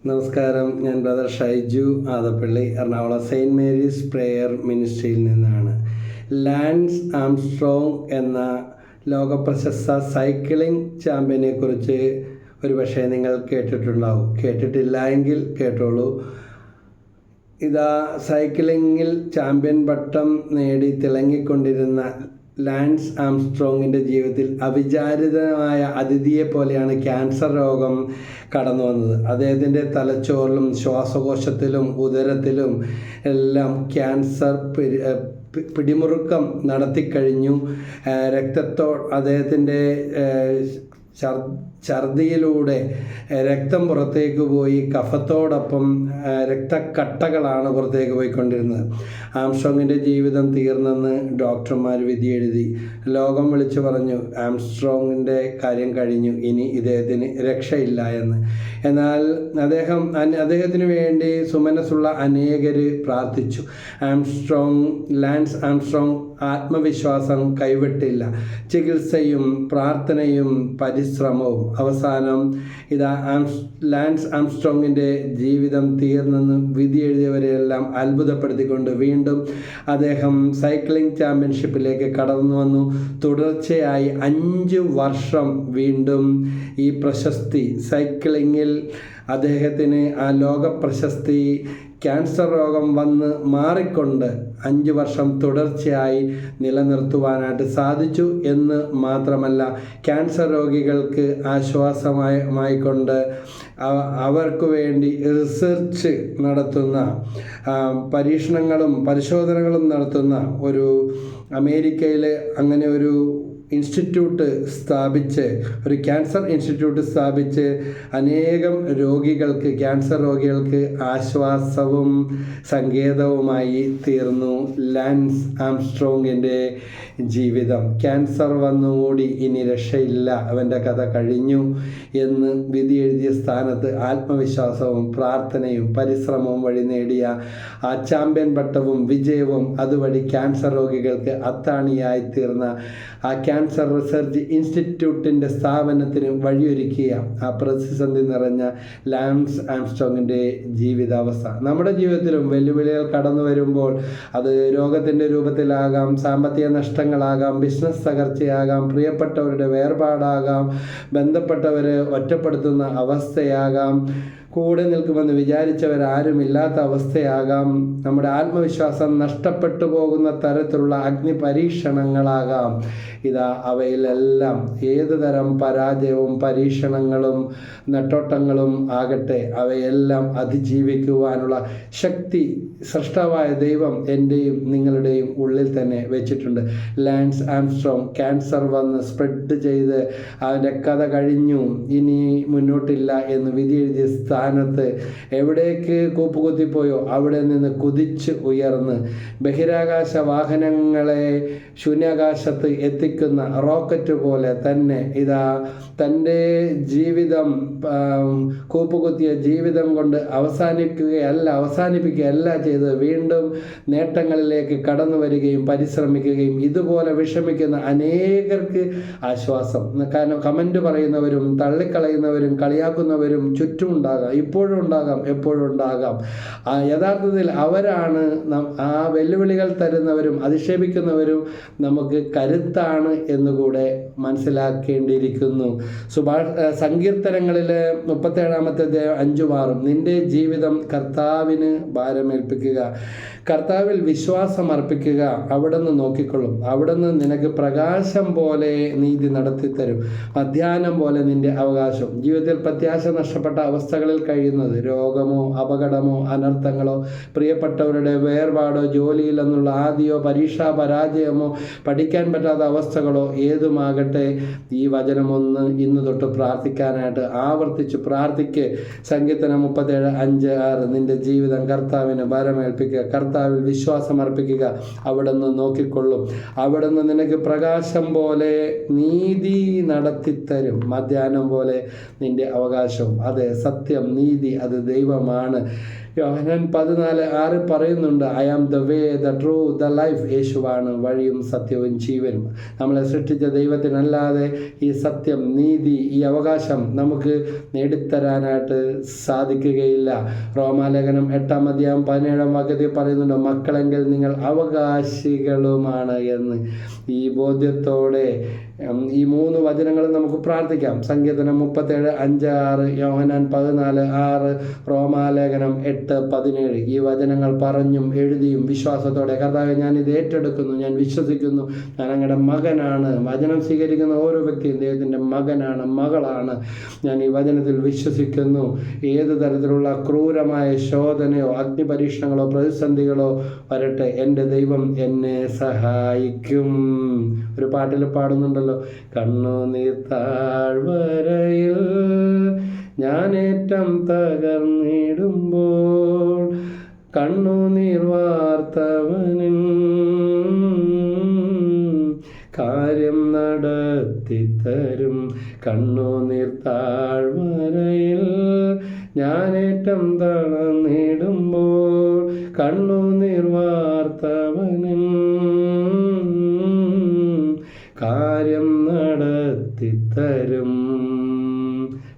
നമസ്കാരം. ഞാൻ brother Shaiju Adappally, Ernakulam saint Mary's prayer മിനിസ്ട്രിയിൽ നിന്നാണ്. ലാൻസ് ആംസ്ട്രോങ് എന്ന ലോകപ്രശസ്ത സൈക്ലിംഗ് ചാമ്പ്യനെ കുറിച്ച് ഒരുപക്ഷെ നിങ്ങൾ കേട്ടിട്ടുണ്ടാവും. കേട്ടിട്ടില്ല എങ്കിൽ കേട്ടോളൂ. ഇതാ സൈക്ലിങ്ങിൽ ചാമ്പ്യൻ പട്ടം നേടി തിളങ്ങിക്കൊണ്ടിരുന്ന ലാൻസ് ആംസ്ട്രോങ്ങിൻ്റെ ജീവിതത്തിൽ അവിചാരിതമായ അതിഥിയെ പോലെയാണ് ക്യാൻസർ രോഗം കടന്നു വന്നത്. അദ്ദേഹത്തിൻ്റെ തലച്ചോറിലും ശ്വാസകോശത്തിലും ഉദരത്തിലും എല്ലാം ക്യാൻസർ പിടിമുറുക്കം നടത്തിക്കഴിഞ്ഞു. അദ്ദേഹത്തിൻ്റെ ഛർദിയിലൂടെ രക്തം പുറത്തേക്ക് പോയി, കഫത്തോടൊപ്പം രക്തക്കട്ടകളാണ് പുറത്തേക്ക് പോയിക്കൊണ്ടിരുന്നത്. ആംസ്ട്രോങ്ങിൻ്റെ ജീവിതം തീർന്നെന്ന് ഡോക്ടർമാർ വിധി എഴുതി. ലോകം വിളിച്ചു പറഞ്ഞു, ആംസ്ട്രോങ്ങിൻ്റെ കാര്യം കഴിഞ്ഞു, ഇനി ഇദ്ദേഹത്തിന് രക്ഷയില്ല എന്ന്. എന്നാൽ അദ്ദേഹത്തിന് വേണ്ടി സുമനസ്സുള്ള അനേകർ പ്രാർത്ഥിച്ചു. ലാൻസ് ആംസ്ട്രോങ് ആത്മവിശ്വാസം കൈവിട്ടില്ല. ചികിത്സയും പ്രാർത്ഥനയും പരിശ്രമവും. അവസാനം ലാൻസ് ആംസ്ട്രോങ്ങിൻ്റെ ജീവിതം തീർന്നെന്ന് വിധി എഴുതിയവരെയെല്ലാം അത്ഭുതപ്പെടുത്തിക്കൊണ്ട് വീണ്ടും അദ്ദേഹം സൈക്ലിംഗ് ചാമ്പ്യൻഷിപ്പിലേക്ക് കടന്നു വന്നു. തുടർച്ചയായി 5 വർഷം വീണ്ടും ഈ പ്രശസ്തി സൈക്ലിങ്ങിൽ അദ്ദേഹത്തിന് ആ ലോക പ്രശസ്തി ക്യാൻസർ രോഗം വന്ന് മാറിക്കൊണ്ട് 5 വർഷം തുടർച്ചയായി നിലനിർത്തുവാനായിട്ട് സാധിച്ചു എന്ന് മാത്രമല്ല, ക്യാൻസർ രോഗികൾക്ക് ആശ്വാസമായിക്കൊണ്ട് അവർക്ക് വേണ്ടി റിസർച്ച് നടത്തുന്ന പരീക്ഷണങ്ങളും പരിശോധനകളും നടത്തുന്ന ഒരു അമേരിക്കയിൽ അങ്ങനെ ഒരു ഇൻസ്റ്റിറ്റ്യൂട്ട് സ്ഥാപിച്ച്, ഒരു ക്യാൻസർ ഇൻസ്റ്റിറ്റ്യൂട്ട് സ്ഥാപിച്ച് അനേകം ക്യാൻസർ രോഗികൾക്ക് ആശ്വാസവും സങ്കേതവുമായി തീർന്നു ലാൻസ് ആംസ്ട്രോങ്ങിൻ്റെ ജീവിതം. ക്യാൻസർ വന്നുകൂടി, ഇനി രക്ഷയില്ല, അവൻ്റെ കഥ കഴിഞ്ഞു എന്ന് വിധി എഴുതിയ സ്ഥാനത്ത് ആത്മവിശ്വാസവും പ്രാർത്ഥനയും പരിശ്രമവും വഴി നേടിയ ആ ചാമ്പ്യൻ പട്ടവും വിജയവും അതുവഴി ക്യാൻസർ രോഗികൾക്ക് അത്താണിയായി തീർന്ന ആ ക്യാൻസർ റിസർച്ച് ഇൻസ്റ്റിറ്റ്യൂട്ടിൻ്റെ സ്ഥാപനത്തിന് വഴിയൊരുക്കിയ ആ പ്രതിസന്ധി നിറഞ്ഞ ലാൻസ് ആംസ്ട്രോങ്ങിൻ്റെ ജീവിതാവസ്ഥ. നമ്മുടെ ജീവിതത്തിലും വെല്ലുവിളികൾ കടന്നു വരുമ്പോൾ അത് രോഗത്തിൻ്റെ രൂപത്തിലാകാം, സാമ്പത്തിക നഷ്ടങ്ങളാകാം, ബിസിനസ് തകർച്ചയാകാം, പ്രിയപ്പെട്ടവരുടെ വേർപാടാകാം, ബന്ധപ്പെട്ടവരെ ഒറ്റപ്പെടുത്തുന്ന അവസ്ഥയാകാം, കൂടെ നിൽക്കുമെന്ന് വിചാരിച്ചവരാരുമില്ലാത്ത അവസ്ഥയാകാം, നമ്മുടെ ആത്മവിശ്വാസം നഷ്ടപ്പെട്ടു പോകുന്ന തരത്തിലുള്ള അഗ്നിപരീക്ഷണങ്ങളാകാം. അവയിലെല്ലാം ഏതു തരം പരാജയവും പരീക്ഷണങ്ങളും നെട്ടോട്ടങ്ങളും ആകട്ടെ, അവയെല്ലാം അതിജീവിക്കുവാനുള്ള ശക്തി സൃഷ്ടാവായ ദൈവം എൻ്റെയും നിങ്ങളുടെയും ഉള്ളിൽ തന്നെ വെച്ചിട്ടുണ്ട്. ലാൻസ് ആംസ്ട്രോങ് ക്യാൻസർ വന്ന് സ്പ്രെഡ് ചെയ്ത് അവൻ്റെ കഥ കഴിഞ്ഞു, ഇനി മുന്നോട്ടില്ല എന്ന് വിധി എഴുതിയ സ്ഥാനത്ത് എവിടേക്ക് കൂപ്പുകുത്തിപ്പോയോ അവിടെ നിന്ന് കുതിച്ച് ഉയർന്ന് ബഹിരാകാശ വാഹനങ്ങളെ ശൂന്യാകാശത്ത് എത്തിക്കുന്ന റോക്കറ്റ് പോലെ തന്നെ തൻ്റെ ജീവിതം, കൂപ്പുകുത്തിയ ജീവിതം കൊണ്ട് അവസാനിപ്പിക്കുകയല്ല ചെയ്ത് വീണ്ടും നേട്ടങ്ങളിലേക്ക് കടന്നു വരികയും പരിശ്രമിക്കുകയും ഇതുപോലെ വിഷമിക്കുന്ന അനേകർക്ക് ആശ്വാസം. കാരണം കമൻ്റ് പറയുന്നവരും തള്ളിക്കളയുന്നവരും കളിയാക്കുന്നവരും ചുറ്റുമുണ്ടാകാം, ഇപ്പോഴും ഉണ്ടാകാം, എപ്പോഴും ഉണ്ടാകാം. യഥാർത്ഥത്തിൽ അവരാണ് ആ വെല്ലുവിളികൾ തരുന്നവരും അധിക്ഷേപിക്കുന്നവരും നമുക്ക് കരുത്താണ് എന്നുകൂടെ മനസ്സിലാക്കേണ്ടിയിരിക്കുന്നു. സങ്കീർത്തനങ്ങളിലെ 37-ാമത്തെ 5-6 നിന്റെ ജീവിതം കർത്താവിന് ഭാരമേൽപ്പിക്കുക, കർത്താവിൽ വിശ്വാസം അർപ്പിക്കുക, അവിടുന്ന് നോക്കിക്കൊള്ളും, അവിടുന്ന് നിനക്ക് പ്രകാശം പോലെ നീതി നടത്തിത്തരും, മധ്യാഹ്നം പോലെ നിന്റെ അവകാശം. ജീവിതത്തിൽ പ്രത്യാശ നഷ്ടപ്പെട്ട അവസ്ഥകളിൽ കഴിയുന്നത്, രോഗമോ അപകടമോ അനർത്ഥങ്ങളോ പ്രിയപ്പെട്ടവരുടെ വേർപാടോ ജോലിയിൽ നിന്നുള്ള ആദിയോ പരീക്ഷാ പരാജയമോ പഠിക്കാൻ പറ്റാത്ത അവസ്ഥകളോ ഏതുമാകട്ടെ, ഈ വചനമൊന്ന് ഇന്ന് തൊട്ട് പ്രാർത്ഥിക്കാനായിട്ട് ആവർത്തിച്ച് പ്രാർത്ഥിക്ക്. സങ്കീർത്തനം 37:5-6 നിന്റെ ജീവിതം കർത്താവിന് ഭാരമേൽപ്പിക്കുക, കർത്താവിൽ വിശ്വാസം അർപ്പിക്കുക, അവിടുന്ന് നോക്കിക്കൊള്ളും, അവിടുന്ന് നിനക്ക് പ്രകാശം പോലെ നീതി നടത്തിത്തരും, മധ്യാഹ്നം പോലെ നിന്റെ അവകാശവും. അതെ, സത്യം, നീതി അത് ദൈവമാണ്. യോഹന്നാൻ 14:6 പറയുന്നുണ്ട്, I am the way, the truth, the life. യേശുവാണ് വഴിയും സത്യവും ജീവനും. നമ്മളെ സൃഷ്ടിച്ച ദൈവത്തിന് ദൈവത്തിനല്ലാതെ ഈ സത്യം, നീതി, ഈ അവകാശം നമുക്ക് നേടിത്തരാനായിട്ട് സാധിക്കുകയില്ല. റോമാലേഖനം 8:17 പറയുന്നുണ്ട്, മക്കളെങ്കിൽ നിങ്ങൾ അവകാശികളുമാണ് എന്ന്. ഈ ബോധ്യത്തോടെ ഈ 3 വചനങ്ങൾ നമുക്ക് പ്രാർത്ഥിക്കാം. സങ്കീർത്തനം 37:5-6, യോഹന്നാൻ 14:6, റോമാലേഖനം 8:17. ഈ വചനങ്ങൾ പറഞ്ഞും എഴുതിയും വിശ്വാസത്തോടെ, കർത്താവേ ഞാൻ ഇത് ഏറ്റെടുക്കുന്നു, ഞാൻ വിശ്വസിക്കുന്നു, ഞാൻ അങ്ങയുടെ മകനാണ്. വചനം സ്വീകരിക്കുന്ന ഓരോ വ്യക്തിയും ദൈവത്തിൻ്റെ മകനാണ്, മകളാണ്. ഞാൻ ഈ വചനത്തിൽ വിശ്വസിക്കുന്നു. ഏത് തരത്തിലുള്ള ക്രൂരമായ ശോധനയോ അഗ്നിപരീക്ഷണങ്ങളോ പ്രതിസന്ധികളോ വരട്ടെ, എൻ്റെ ദൈവം എന്നെ സഹായിക്കും. ഒരു പാട്ടിൽ പാടുന്നുണ്ടല്ലോ, കണ്ണുനീർ താഴ്വരയിൽ ഞാനേറ്റം തകർന്നിടുമ്പോൾ കണ്ണുനീർ വാർത്തവനിൻ കാര്യം നടത്തിത്തരും. കണ്ണുനീർ താഴ്വരയിൽ ഞാനേറ്റം തളർന്നിടുമ്പോൾ കണ്ണുനീർ വാർത്തവനിൻ കാര്യം നടത്തിത്തരും.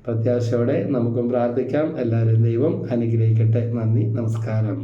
പ്രത്യാശയോടെ നമുക്കും പ്രാർത്ഥിക്കാം. എല്ലാവരും ദൈവം അനുഗ്രഹിക്കട്ടെ. നന്ദി, നമസ്കാരം.